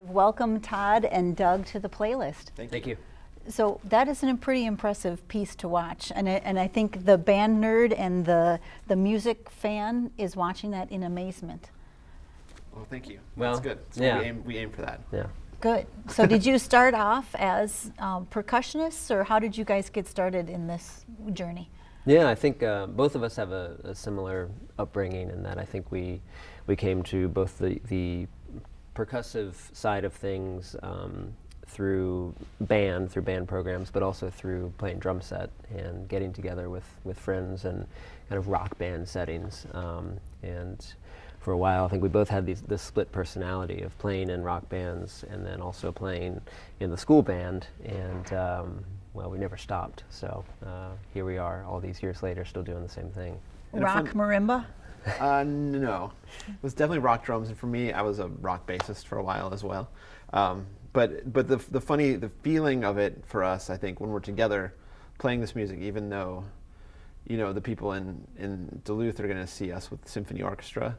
Welcome Todd and Doug to the playlist. Thank you. So that is a pretty impressive piece to watch, and I think the band nerd and the music fan is watching that in amazement. Well, thank you. Well, that's good. So yeah. we aim for that. Yeah. Good. So did you start off as percussionists, or how did you guys get started in this journey? Yeah, I think both of us have a similar upbringing in that I think we came to both the percussive side of things through band programs, but also through playing drum set and getting together with friends and kind of rock band settings. And for a while, I think we both had this split personality of playing in rock bands and then also playing in the school band. And well, we never stopped. So here we are, all these years later, still doing the same thing. Rock marimba? No, it was definitely rock drums, and for me, I was a rock bassist for a while as well. But the feeling of it for us, I think, when we're together playing this music, even though, you know, the people in Duluth are going to see us with the symphony orchestra,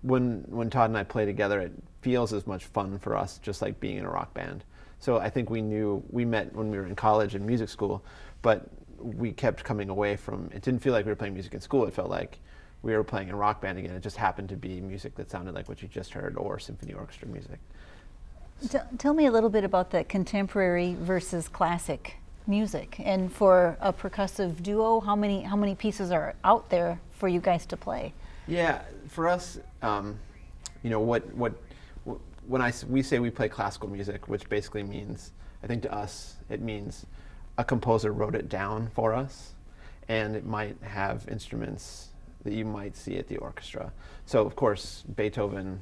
when Todd and I play together, it feels as much fun for us, just like being in a rock band. So I think we met when we were in college and music school, but we kept coming away from, it didn't feel like we were playing music in school, it felt like we were playing in rock band again. It just happened to be music that sounded like what you just heard, or symphony orchestra music. Tell me a little bit about the contemporary versus classic music. And for a percussive duo, how many pieces are out there for you guys to play? Yeah, for us, you know, we say we play classical music, which basically means, I think to us, it means a composer wrote it down for us, and it might have instruments that you might see at the orchestra. So of course, Beethoven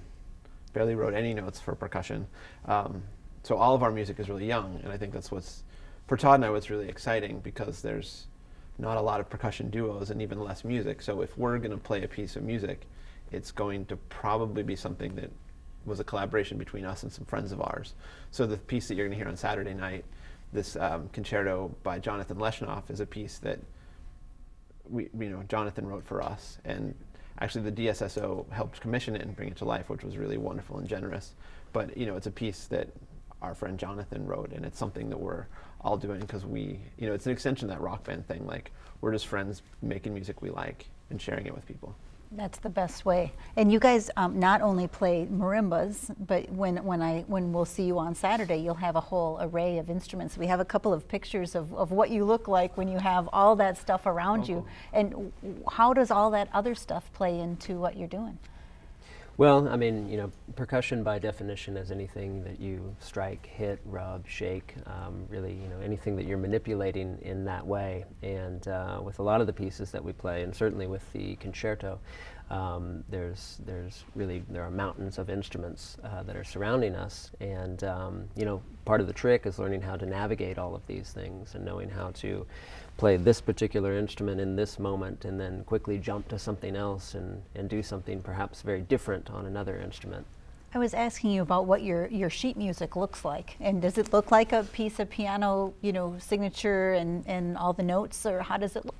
barely wrote any notes for percussion. So all of our music is really young, and I think that's for Todd and I, what's really exciting, because there's not a lot of percussion duos and even less music. So if we're going to play a piece of music, it's going to probably be something that was a collaboration between us and some friends of ours. So the piece that you're going to hear on Saturday night, this concerto by Jonathan Leshnoff, is a piece that Jonathan wrote for us, and actually the DSSO helped commission it and bring it to life, which was really wonderful and generous. But it's a piece that our friend Jonathan wrote, and it's something that we're all doing because it's an extension of that rock band thing. Like, we're just friends making music we like and sharing it with people. That's the best way. And you guys not only play marimbas, but when we'll see you on Saturday, you'll have a whole array of instruments. We have a couple of pictures of what you look like when you have all that stuff around you. And how does all that other stuff play into what you're doing? Well, I mean, percussion by definition is anything that you strike, hit, rub, shake, really, anything that you're manipulating in that way. And with a lot of the pieces that we play, and certainly with the concerto, there are mountains of instruments that are surrounding us. And, part of the trick is learning how to navigate all of these things and knowing how to play this particular instrument in this moment and then quickly jump to something else and do something perhaps very different on another instrument. I was asking you about what your sheet music looks like, and does it look like a piece of piano, signature and all the notes, or how does it look?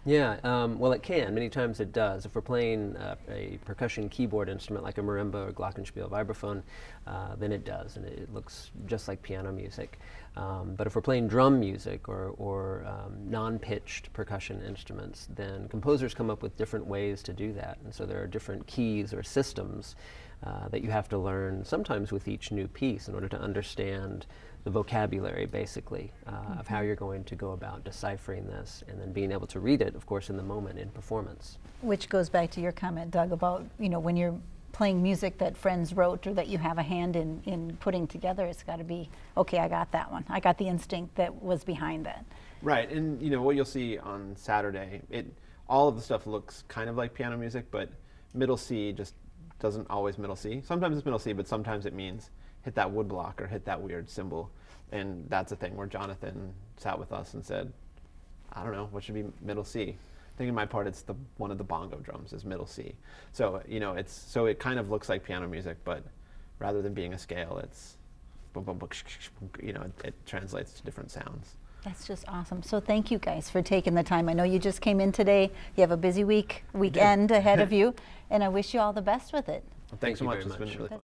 Yeah, well, it can. Many times it does. If we're playing a percussion keyboard instrument like a marimba or glockenspiel vibraphone, then it does, and it looks just like piano music. But if we're playing drum music or non-pitched percussion instruments, then composers come up with different ways to do that. And so there are different keys or systems that you have to learn, sometimes with each new piece, in order to understand the vocabulary, basically, of how you're going to go about deciphering this, and then being able to read it, of course, in the moment in performance. Which goes back to your comment, Doug, about when you're playing music that friends wrote or that you have a hand in putting together, it's got to be, okay, I got that one. I got the instinct that was behind that. Right, and what you'll see on Saturday, all of the stuff looks kind of like piano music, but middle C just doesn't always middle C. Sometimes it's middle C, but sometimes it means hit that wood block or hit that weird cymbal. And that's a thing where Jonathan sat with us and said, I don't know, what should be middle C? I think in my part, it's one of the bongo drums is middle C. So, it kind of looks like piano music, but rather than being a scale, it's boom, boom, boom, it translates to different sounds. That's just awesome. So thank you guys for taking the time. I know you just came in today. You have a busy weekend ahead of you, and I wish you all the best with it. Well, thanks so much. It's been really fun.